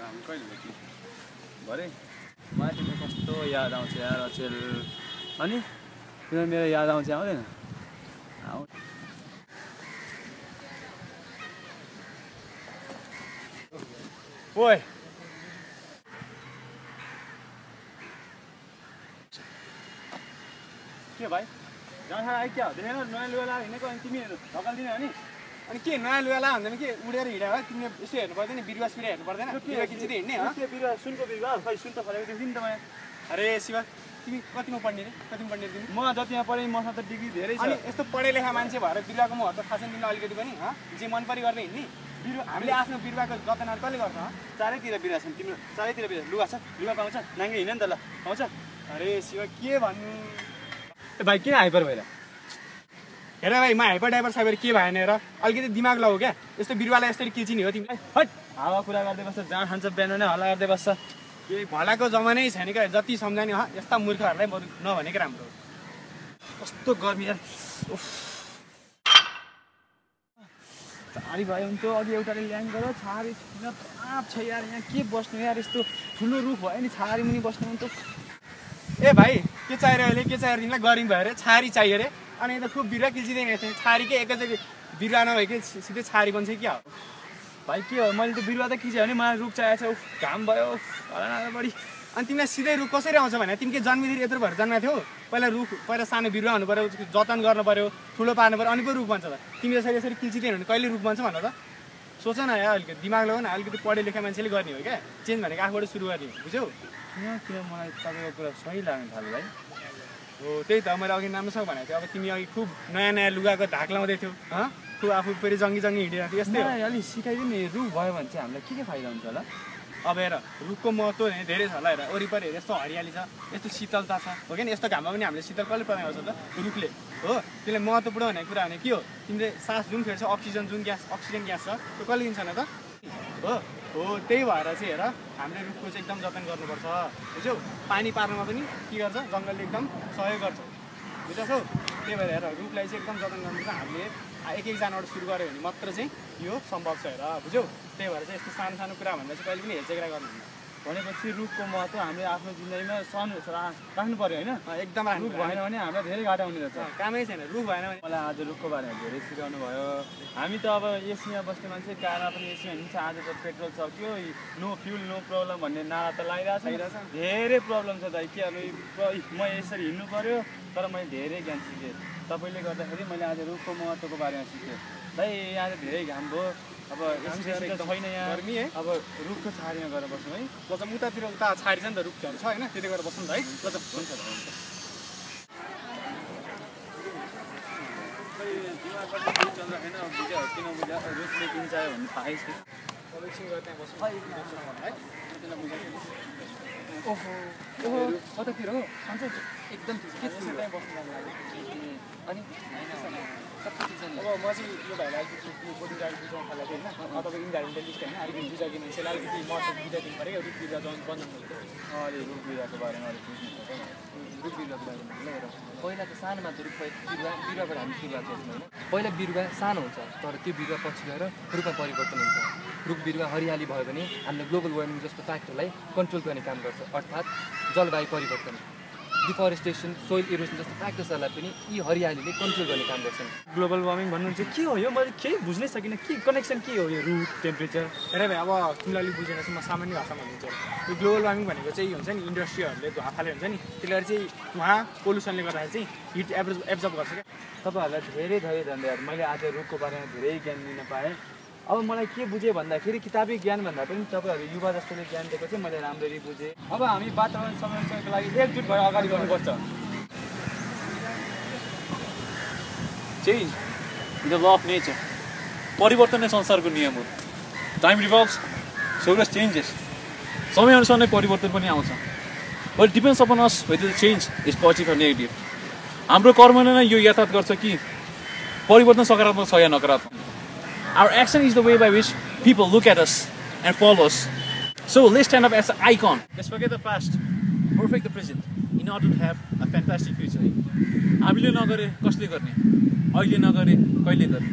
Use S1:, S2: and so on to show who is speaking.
S1: हामी कहिले भेट्यौँ भरे मलाई तिम्रो कस्तो याद आउँछ यार अचेल अनि तिम्रो मेरो याद आउँछ आउँदैन ओए के भाइ जहाँ आइ क्या देखेन नयाँ लुगा लगाएर हिँडेको अनि तिमीहरू ढकाल दिने हो नि
S2: अनि के नयाँ लुगा ला भन्दैन के उडेर हिँड्यो भए तिमीले यसो हेर्नु पर्दैन बिरुवा सिरुवा हेर्नु पर्दैन बिरुवा किन्दै हिँड्ने हो
S1: के बिरुवा सुनको बिरुवा खै सुन त फलेको देख्छु नि त मैले
S2: अरे शिवा तिमी कतिमा पढ्ने रे कतिमा पढ्ने तिमी
S1: म जतिमा पढेँ मसँग त डिग्री धेरै छ
S2: अनि यस्तो पढे लेखा मान्छे भएर बिरुवाको महत्त्व थाहा छैन तिमीलाई अलिकति पनि जे मन परि गर्दै हिँड्ने बिरुवा हामीले आफ्नो बिरुवाको जतनहरू कसले गर्छ
S1: चारैतिर बिरुवा छन् तिम्रो चारैतिर बिरुवा लुगा छ लुगा पाउँछ नाङ्गे हिँड्न नि त ल पाउँछ
S2: अरे शिवा के भन्नु
S1: ए भाइ किन हाइपर भएर
S2: हेर भाइ म हाइपर ड्राइभर साइबर के भएन हेर अलिकति दिमाग लगाऊ क्या यस्तो बिरुवालाई यसरी किल्चिने हो तिमीलाई
S1: हट हावा कुरा गर्दै बस्छ जहाँ खान्छ बिहान नै हल्ला गर्दै बस्छ
S2: केही भलाको जमानै छैन क्या जति सम्झाउने यस्ता मूर्खहरूलाई बरु नभनेको राम्रो
S1: कस्तो गर्मी यार छारी भयो भने त अघि एउटाले ल्याङ गर्यो छारी छिन पाप छ यार यहाँ के बस्नु यार यस्तो ठुलो रुख भयो नि छारी मुनि बस्नु भने त
S2: ए भाइ के चाहियो अहिले के चाहियो तिमीलाई गरिङ भयो अरे छारी चाहियो अरे अनि यता खुब बिरुवा किल्चिँदैन थिएँ छारीकै एकैचोटि बिरुवा नभए कि सिधै छारी बन्छ क्या हो
S1: भाइ के हो मैले त बिरुवा त खिच्यो भने मलाई रुख चाहिएको छ घाम भयो बढी
S2: अनि तिमीलाई सिधै रुख कसरी आउँछ भने तिमी के जन्मिँदाखेरि यत्रो भएर जन्मेको थियौ पहिला सानो बिरुवा हुनु पऱ्यो जतन गर्नु पऱ्यो ठुलो पार्नु पऱ्यो अनि पो रुख बन्छ त तिमी यसरी किल्चिँदैन भने कहिले रुख बन्छ भन त सोच न यहाँ अलिकति दिमाग लगाउ न अलिकति पढे लेखा मान्छेले गर्ने हो क्या चेन्ज भनेको आफूबाट सुरु गर्ने बुझ्यौ
S1: यहाँ किन मलाई तपाईँको कुरा सही लाग्नु थाल्यो भाइ
S2: हो त्यही त मैले अघि राम्रोसँग भनेको थिएँ अब तिमी अघि खुब नयाँ नयाँ लुगाको धाक लाउँदै थियौ खुब आफू फेरि जङ्गी हिँडिरहेको थियो यस्तै
S1: अलिक सिकाइदिनु नि रुख भयो भने चाहिँ हामीलाई के फाइदा हुन्छ होला
S2: अब हेर रुखको महत्त्व धेरै छ होला हेर वरिपरि हेर यस्तो हरियाली छ यस्तो शीतलता छ हो कि यस्तो घाममा पनि हामीले शीतल कसले प्रदान गर्छ त रुखले हो त्यसले महत्त्वपूर्ण हुने कुरा भने के हो तिमीले सास जुन फेर्छ अक्सिजन अक्सिजन ग्यास छ त्यो कसले दिन्छ न त हो त्यही भएर चाहिँ हेर हामीले रुखको चाहिँ एकदम जतन गर्नुपर्छ बुझ्यौ पानी पार्नमा पनि के गर्छ जङ्गलले एकदम सहयोग गर्छ बुझ्छौ त्यही भएर हेर रुखलाई चाहिँ एकदम जतन गर्नुपर्छ हामीले एकजनाबाट सुरु गऱ्यो भने मात्र चाहिँ यो सम्भव छ हेर बुझ्यौ त्यही भएर चाहिँ यस्तो सानो सानो कुरा भन्दा चाहिँ कहिले पनि हेरचेक्रा गर्नुहुन्न
S1: भनेपछि रुखको महत्त्व हामीले आफ्नो जिन्दगीमा सहनु राख्नु पऱ्यो होइन
S2: एकदम
S1: रुख भएन भने हामीलाई धेरै घाटा हुने रहेछ
S2: कामै छैन रुख भएन भने
S1: मलाई आज रुखको बारेमा धेरै सिकाउनु भयो हामी त अब एसीमा बस्ने मान्छे कारमा पनि एसीमा हिँड्छ आज त पेट्रोल सक्यो नो फ्युल नो प्रब्लम भन्ने नारा त लगाइरहेको छ धेरै प्रब्लम छ दाइ के अब म यसरी हिँड्नु पऱ्यो तर मैले धेरै ज्ञान सिकेँ तपाईँले गर्दाखेरि मैले आज रुखको महत्त्वको बारेमा सिकेँ दाइ यहाँ त धेरै घाम भयो अब छैन यहाँ
S2: गर्मी है
S1: अब रुखको छारीमा गएर बस्नु है
S2: लजम उतातिर उता छारी छ नि त रुखहरू छ होइन त्यति गरेर बस्नु त है लजम हुन्छ
S1: किन बुझ्यो रुख चाहिँ किन चाहियो भन्ने थाहै छ
S3: ओहो ओहो कतातिर हो अन्त एकदम के छ त्यहाँ बस्नु लागि अनि
S2: अब म चाहिँ यो भाइलाई बोर्डिङ गाडी बुझाउनु थालेको होइन तपाईँको इन्भाइरोमेन्टल लिस्ट होइन अलिकति बुझाइदिनु यसलाई अलिकति महत्त्व बुझाइदिनु पऱ्यो रुख बिरुवा बन्द
S1: अहिले रुख बिरुवाको बारेमा अलिक बुझ्नु
S3: रुख बिरुवाको बारेमा हेर पहिला त सानोमा त रुख बिरुवाबाट हामी सुरुवात गर्छौँ होइन पहिला बिरुवा सानो हुन्छ तर त्यो बिरुवा पछि गएर रूपमा परिवर्तन हुन्छ रुख बिरुवा हरियाली भयो भने हामीले ग्लोबल वार्मिङ जस्तो फ्याक्टरलाई कन्ट्रोल गर्ने काम गर्छ अर्थात् जलवायु परिवर्तन डिफरेस्टेसन सोइल इरोसन जस्तो फ्याक्टर्सहरूलाई पनि यी हरियालीले कन्ट्रोल गर्ने काम गर्छन्
S1: ग्लोबल वार्मिङ भन्नुहुन्छ के हो यो मैले केही बुझ्नै सकिनँ के कनेक्सन के हो यो रुख टेम्परेचर
S2: हेर भाइ अब तिमीलाई अलिक बुझेन चाहिँ म सामान्य भाषामा भनिदिन्छु यो ग्लोबल वार्मिङ भनेको चाहिँ हुन्छ नि इन्डस्ट्रीहरूले धुवा फाले हुन्छ नि त्यसले गर्दा चाहिँ धुवा पोल्युसनले गर्दाखेरि चाहिँ हिट एब्जर्ब गर्छ क्या
S1: तपाईँहरूलाई धेरै धेरै धन्यवाद मैले आज रुखको बारेमा धेरै ज्ञान दिन पाएँ अब मलाई के बुझेँ भन्दाखेरि किताबी ज्ञान भन्दा पनि तपाईँहरू युवा जस्तोले ज्ञान दिएको चाहिँ मैले राम्ररी बुझेँ अब हामी वातावरण संरक्षणको लागि एकजुट भएर अगाडि गर्नुपर्छ
S4: change the law of nature परिवर्तन नै संसारको नियम हो time revolves so does changes समयअनुसार नै परिवर्तन पनि आउँछ but depends upon whether the change is positive or negative हाम्रो कर्मले नै यो यथार्थ गर्छ कि परिवर्तन सकारात्मक छ या नकारात्मक Our action is the way by which people look at us and follow us. So let's stand up as an icon. Let's forget the past, perfect the present, in order to have a fantastic future. हामीले नगरे कसले गर्ने अहिले नगरे कहिले गर्ने